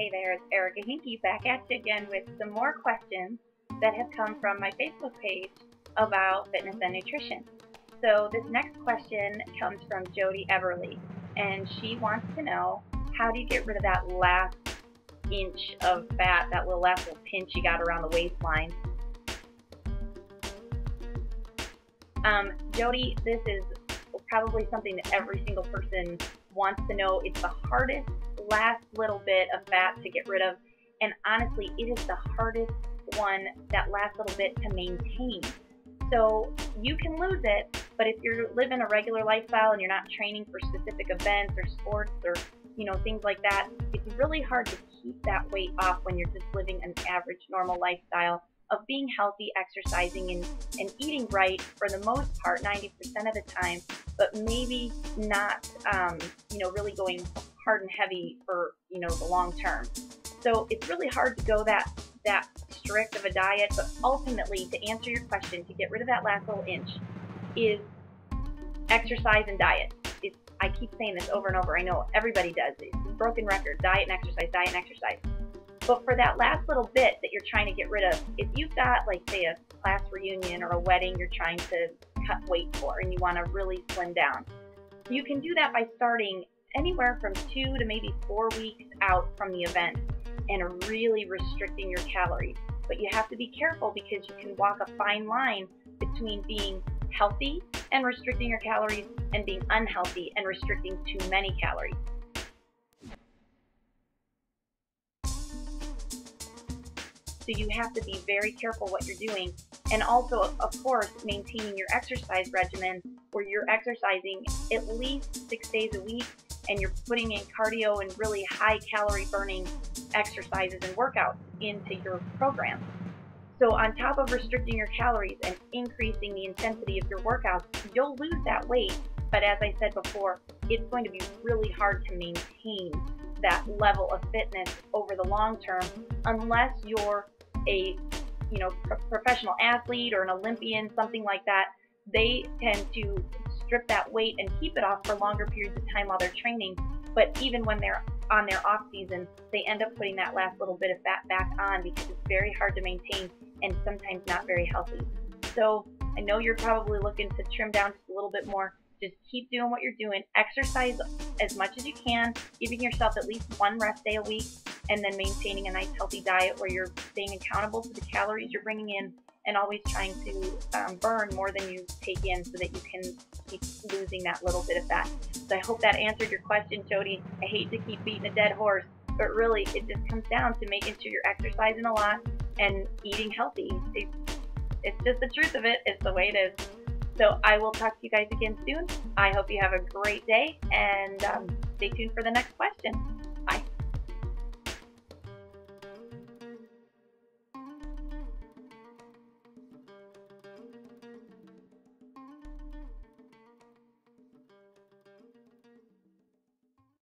Hey there, it's Erica Hinkie back at you again with some more questions that have come from my Facebook page about fitness and nutrition. So this next question comes from Jody Everly, and she wants to know, how do you get rid of that last inch of fat, that last little pinch you got around the waistline? Jody, this is probably something that every single person wants to know. It's the hardest last little bit of fat to get rid of, and honestly, it is the hardest one, that last little bit, to maintain. So you can lose it, but if you're living a regular lifestyle and you're not training for specific events or sports or things like that, it's really hard to keep that weight off when you're just living an average normal lifestyle of being healthy, exercising, and eating right for the most part, 90% of the time, but maybe not, really going hard and heavy for, the long term. So it's really hard to go that strict of a diet, but ultimately, to answer your question, to get rid of that last little inch, is exercise and diet. I keep saying this over and over. I know everybody does. It's a broken record, diet and exercise, diet and exercise. But for that last little bit that you're trying to get rid of, if you've got, like, say, a class reunion or a wedding you're trying to cut weight for and you want to really slim down, you can do that by starting anywhere from 2 to maybe 4 weeks out from the event and really restricting your calories. But you have to be careful, because you can walk a fine line between being healthy and restricting your calories and being unhealthy and restricting too many calories. So you have to be very careful what you're doing, and also, of course, maintaining your exercise regimen where you're exercising at least 6 days a week and you're putting in cardio and really high calorie burning exercises and workouts into your program. So on top of restricting your calories and increasing the intensity of your workouts, you'll lose that weight, but as I said before, it's going to be really hard to maintain that level of fitness over the long term unless you're a professional athlete or an Olympian, something like that. They tend to strip that weight and keep it off for longer periods of time while they're training, but even when they're on their off season, they end up putting that last little bit of fat back on because it's very hard to maintain and sometimes not very healthy. So I know you're probably looking to trim down just a little bit more. Just keep doing what you're doing. Exercise as much as you can, giving yourself at least 1 rest day a week, and then maintaining a nice healthy diet where you're staying accountable to the calories you're bringing in and always trying to burn more than you take in so that you can keep losing that little bit of fat. So I hope that answered your question, Jody. I hate to keep beating a dead horse, but really it just comes down to making sure you're exercising a lot and eating healthy. It's just the truth of it. It's the way it is. So I will talk to you guys again soon. I hope you have a great day, and stay tuned for the next question.